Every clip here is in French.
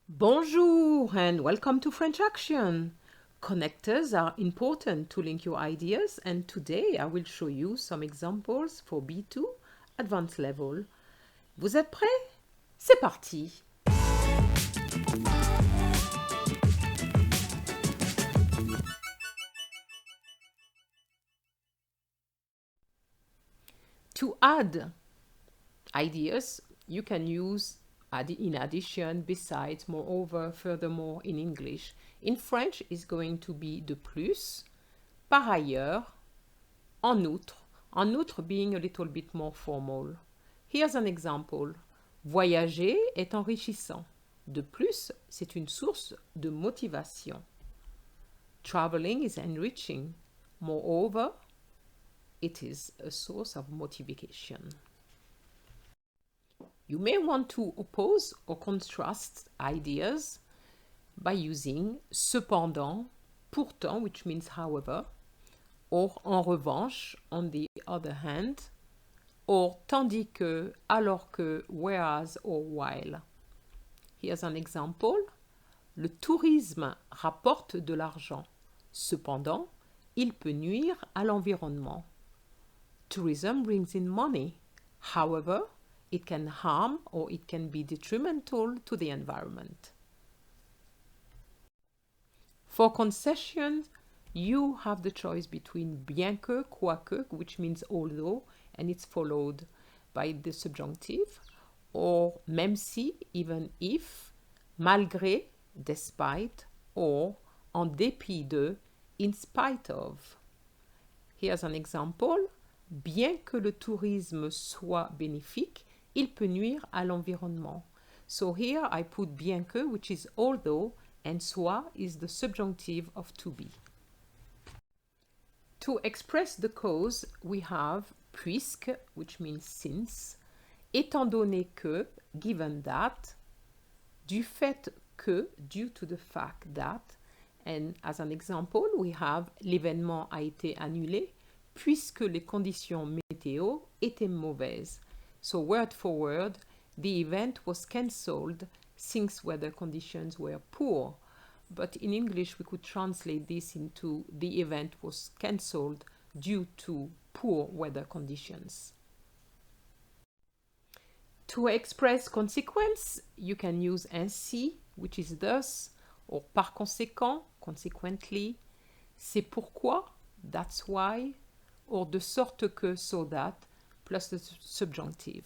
Bonjour and welcome to French Action. Connectors are important to link your ideas, and today I will show you some examples for B2 advanced level. Vous êtes prêts? C'est parti! To add ideas, you can use in addition, besides, moreover, furthermore in English. In French, it's going to be de plus, par ailleurs, en outre. En outre being a little bit more formal. Here's an example. Voyager est enrichissant. De plus, c'est une source de motivation. Traveling is enriching. Moreover, it is a source of motivation. You may want to oppose or contrast ideas by using cependant, pourtant, which means however, or en revanche, on the other hand, or tandis que, alors que, whereas or while. Here's an example. Le tourisme rapporte de l'argent. Cependant, il peut nuire à l'environnement. Tourism brings in money. However, it can harm or it can be detrimental to the environment. For concessions, you have the choice between bien que, quoique, which means although, and it's followed by the subjunctive, or même si, even if, malgré, despite, or en dépit de, in spite of. Here's an example. Bien que le tourisme soit bénéfique, il peut nuire à l'environnement. So here I put bien que, which is although, and soit is the subjunctive of to be. To express the cause, we have puisque, which means since, étant donné que, given that, du fait que, due to the fact that, and as an example, we have l'événement a été annulé puisque les conditions météo étaient mauvaises. So word for word, the event was cancelled since weather conditions were poor. But in English, we could translate this into the event was cancelled due to poor weather conditions. To express consequence, you can use ainsi, which is thus, or par conséquent, consequently, c'est pourquoi, that's why, or de sorte que, so that, plus the subjunctive.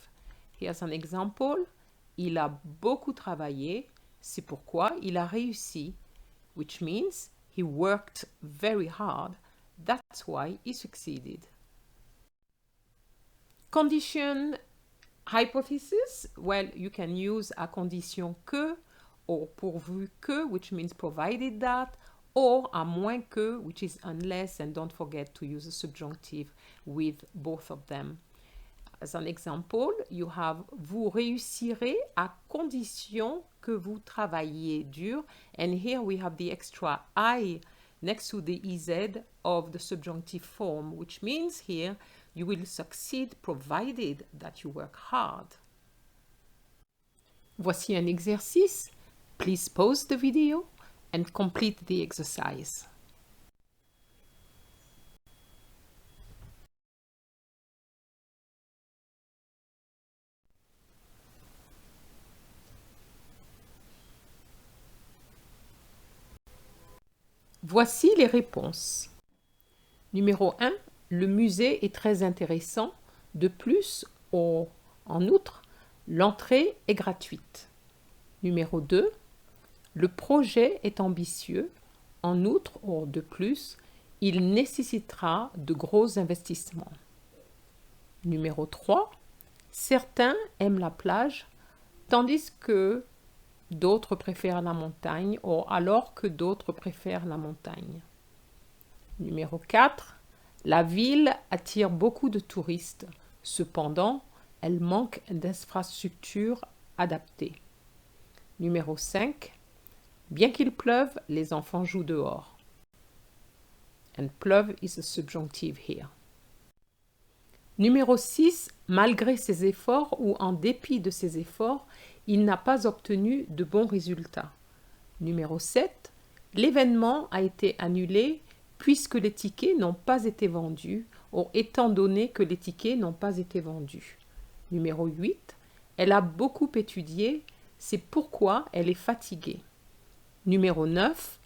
Here's an example. Il a beaucoup travaillé, c'est pourquoi il a réussi, which means he worked very hard, that's why he succeeded. Condition hypothesis, well, you can use à condition que, or pourvu que, which means provided that, or à moins que, which is unless, and don't forget to use a subjunctive with both of them. As an example, you have vous réussirez à condition que vous travailliez dur, and here we have the extra I next to the EZ of the subjunctive form, which means here you will succeed provided that you work hard. Voici un exercice. Please pause the video and complete the exercise. Voici les réponses. Numéro 1. Le musée est très intéressant. De plus, en outre, l'entrée est gratuite. Numéro 2. Le projet est ambitieux. En outre, de plus, il nécessitera de gros investissements. Numéro 3. Certains aiment la plage, tandis que d'autres préfèrent la montagne, alors que d'autres préfèrent la montagne. Numéro 4. La ville attire beaucoup de touristes. Cependant, elle manque d'infrastructures adaptées. Numéro 5. Bien qu'il pleuve, les enfants jouent dehors. And pleuve is a subjunctive here. Numéro 6. Malgré ses efforts ou en dépit de ses efforts, Il n'a pas obtenu de bons résultats. Numéro 7. L'événement a été annulé puisque les tickets n'ont pas été vendus ou étant donné que les tickets n'ont pas été vendus. Numéro 8. Elle a beaucoup étudié, c'est pourquoi elle est fatiguée. Numéro 9.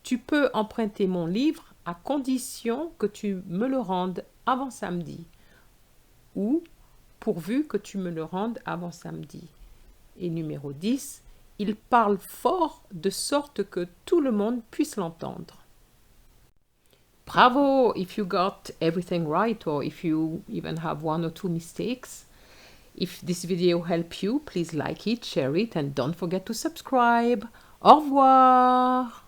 Tu peux emprunter mon livre à condition que tu me le rendes avant samedi ou pourvu que tu me le rendes avant samedi. Et numéro 10. Il parle fort de sorte que tout le monde puisse l'entendre. Bravo if you got everything right or if you even have 1 or 2 mistakes. If this video helped you, please like it, share it and don't forget to subscribe. Au revoir!